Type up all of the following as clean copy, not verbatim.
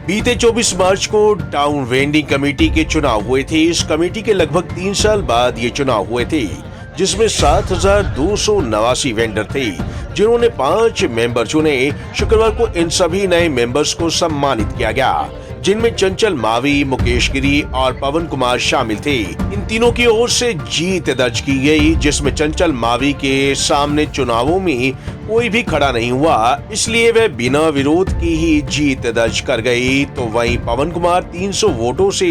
बीते 24 मार्च को town vending committee के चुनाव हुए थे। इस कमेटी के लगभग 3 साल बाद ये चुनाव हुए थे, जिसमें 7,289 वेंडर थे, जिन्होंने 5 मेंबर चुने। शुक्रवार को इन सभी नए मेंबर्स को सम्मानित किया गया, जिनमें चंचल मावी, मुकेश गिरी और पवन कुमार शामिल थे। इन तीनों की ओर से जीत दर्ज की गई, जिसमें चंचल मावी के सामने चुनावों में कोई भी खड़ा नहीं हुआ, इसलिए वह बिना विरोध की ही जीत दर्ज कर गई। तो वहीं पवन कुमार 300 वोटों से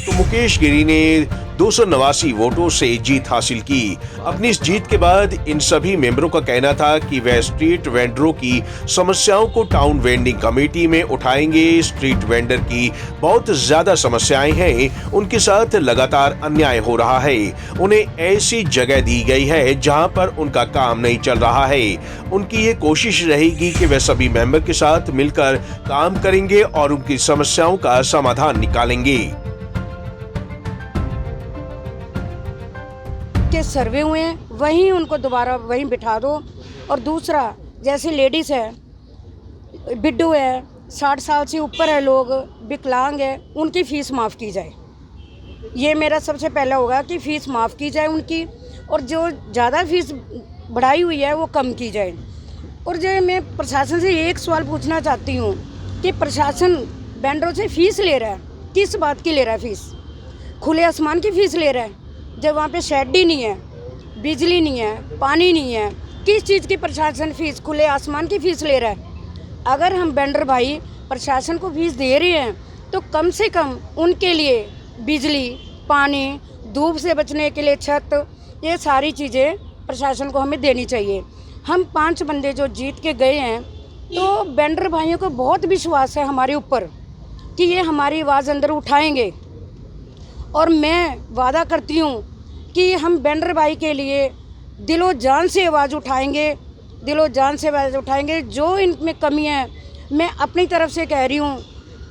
तो मुकेश गिरी ने 289 वोटों से जीत हासिल की। अपनी इस जीत के बाद इन सभी मेंबरों का कहना था कि वह स्ट्रीट वेंडरों की समस्याओं को टाउन वेंडिंग कमेटी में उठाएंगे। स्ट्रीट वेंडर की बहुत ज्यादा समस्याएं हैं, उनके साथ लगातार अन्याय हो रहा है। उन्हें ऐसी जगह दी गई है जहां पर उनका काम नहीं चल रहा है। उनकी ये कोशिश रहेगी कि वे सभी मेंबर के साथ मिलकर काम करेंगे और उनकी समस्याओं का समाधान निकालेंगे। के सर्वे हुए हैं, वहीं उनको दोबारा वहीं बिठा दो। और दूसरा, जैसे लेडीज़ है, बिड्डू है, 60 साल से ऊपर है, लोग विकलांग है, उनकी फ़ीस माफ़ की जाए। ये मेरा सबसे पहला होगा कि फ़ीस माफ़ की जाए उनकी, और जो ज़्यादा फीस बढ़ाई हुई है वो कम की जाए। और जो मैं प्रशासन से एक सवाल पूछना चाहती हूँ कि प्रशासन वेंडरों से फ़ीस ले रहा है, किस बात की ले रहा है फ़ीस? खुले आसमान की फ़ीस ले रहा है, जब वहाँ पे शेड ही नहीं है, बिजली नहीं है, पानी नहीं है। किस चीज़ की प्रशासन फ़ीस, खुले आसमान की फ़ीस ले रहा है? अगर हम वेंडर भाई प्रशासन को फ़ीस दे रहे हैं तो कम से कम उनके लिए बिजली, पानी, धूप से बचने के लिए छत, ये सारी चीज़ें प्रशासन को हमें देनी चाहिए। हम 5 बंदे जो जीत के गए हैं, तो वेंडर भाइयों को बहुत विश्वास है हमारे ऊपर कि ये हमारी आवाज़ अंदर उठाएंगे। और मैं वादा करती हूँ कि हम वेंडर भाई के लिए दिलो जान से आवाज़ उठाएंगे, दिलो जान से आवाज़ उठाएंगे। जो इनमें कमी है, मैं अपनी तरफ से कह रही हूँ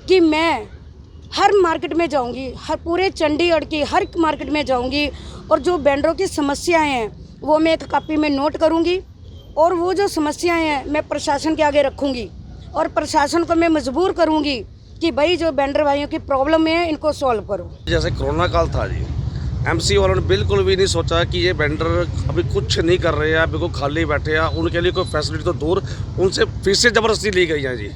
कि मैं हर मार्केट में जाऊंगी, हर पूरे चंडीगढ़ की हर मार्केट में जाऊंगी, और जो वेंडरों की समस्याएं हैं वो मैं एक कॉपी में नोट करूंगी, और वो जो समस्याएं हैं मैं प्रशासन के आगे रखूंगी, और प्रशासन को मैं मजबूर करूंगी कि भाई जो वेंडर भाइयों की प्रॉब्लम है इनको सॉल्व करो। जैसे कोरोना काल था जी, एमसी वालों ने बिल्कुल भी नहीं सोचा कि ये वेंडर अभी कुछ नहीं कर रहे हैं, बिल्कुल खाली बैठे हैं, उनके लिए कोई फैसिलिटी तो दूर, उनसे फीसें ज़बरदस्ती ली गई हैं जी।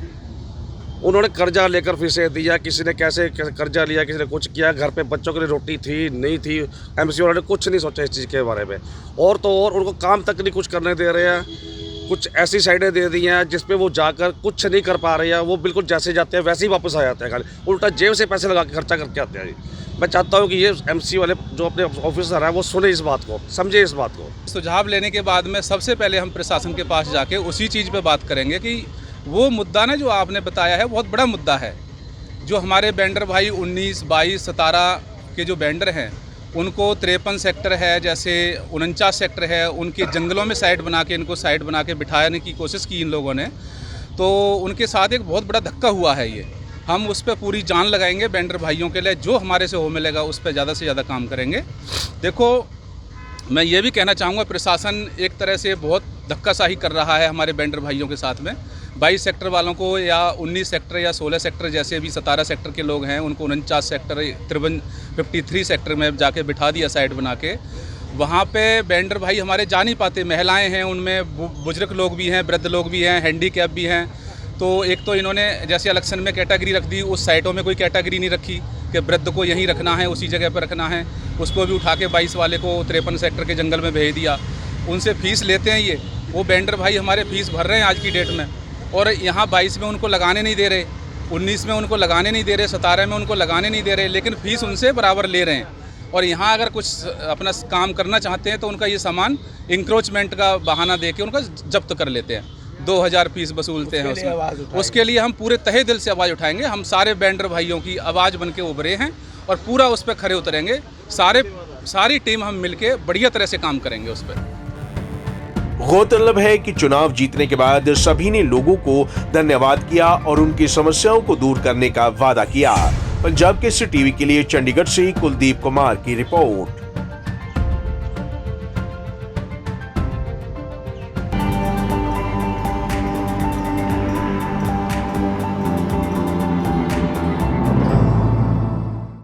उन्होंने कर्जा लेकर फीसें दिया, किसी ने कैसे कर्जा लिया, किसी ने कुछ किया, घर पे बच्चों के लिए रोटी थी नहीं थी, एमसी वालों ने कुछ नहीं सोचा इस चीज़ के बारे में। और तो और उनको काम तक नहीं कुछ करने दे रहे हैं, कुछ ऐसी साइडें दे दी हैं जिस पे वो जाकर कुछ नहीं कर पा रहे हैं, वो बिल्कुल जैसे जाते हैं वैसे ही वापस आ जाते हैं, खाली उल्टा जेब से पैसे लगा के खर्चा करके आते हैं जी। मैं चाहता हूँ कि ये एमसी वाले जो अपने ऑफिसर हैं वो सुने इस बात को, समझे इस बात को। सुझाव लेने के बाद में सबसे पहले हम प्रशासन के पास जाके उसी चीज़ पे बात करेंगे कि वो मुद्दा ना जो आपने बताया है बहुत बड़ा मुद्दा है। जो हमारे वेंडर भाई 19, 22, 17 के जो वेंडर हैं, उनको 53 सेक्टर है, जैसे 49 सेक्टर है, उनके जंगलों में साइट बना के, इनको साइट बना के बिठाने की कोशिश की इन लोगों ने। तो उनके साथ एक बहुत बड़ा धक्का हुआ है ये। हम उस पर पूरी जान लगाएंगे वेंडर भाइयों के लिए, जो हमारे से हो मिलेगा उस पर ज़्यादा से ज़्यादा काम करेंगे। देखो, मैं ये भी कहना चाहूँगा, प्रशासन एक तरह से बहुत धक्काशाही कर रहा है हमारे वेंडर भाइयों के साथ में। 22 सेक्टर वालों को या 19 सेक्टर या 16 सेक्टर जैसे भी 17 सेक्टर के लोग हैं, उनको 49 सेक्टर 53 सेक्टर में जाके बिठा दिया साइट बना के। वहाँ पे वेंडर भाई हमारे जा नहीं पाते, महिलाएं हैं, उनमें बुजुर्ग लोग भी हैं, वृद्ध लोग भी हैं, हैंडीकैप भी हैं। तो एक तो इन्होंने जैसे इलेक्शन में कैटेगरी रख दी, उस साइटों में कोई कैटेगरी नहीं रखी कि वृद्ध को यहीं रखना है, उसी जगह पर रखना है। उसको भी उठा के 22 वाले को 53 सेक्टर के जंगल में भेज दिया। उनसे फ़ीस लेते हैं ये, वो वेंडर भाई हमारे फ़ीस भर रहे हैं आज की डेट में, और यहाँ 22 में उनको लगाने नहीं दे रहे, 19 में उनको लगाने नहीं दे रहे, 17 में उनको लगाने नहीं दे रहे, लेकिन फ़ीस उनसे बराबर ले रहे हैं। और यहाँ अगर कुछ अपना काम करना चाहते हैं तो उनका ये सामान इंक्रोचमेंट का बहाना दे के उनका जब्त कर लेते हैं, 2000 फीस वसूलते हैं उसमें। उसके लिए हम पूरे तहे दिल से आवाज़ उठाएंगे। हम सारे वेंडर भाइयों की आवाज़ बन के उभरे हैं और पूरा उस पर खड़े उतरेंगे। सारी टीम हम मिलके बढ़िया तरह से काम करेंगे उस पर। गौरतलब है कि चुनाव जीतने के बाद सभी ने लोगों को धन्यवाद किया और उनकी समस्याओं को दूर करने का वादा किया। पंजाब केसरी टीवी के लिए चंडीगढ़ से कुलदीप कुमार की रिपोर्ट।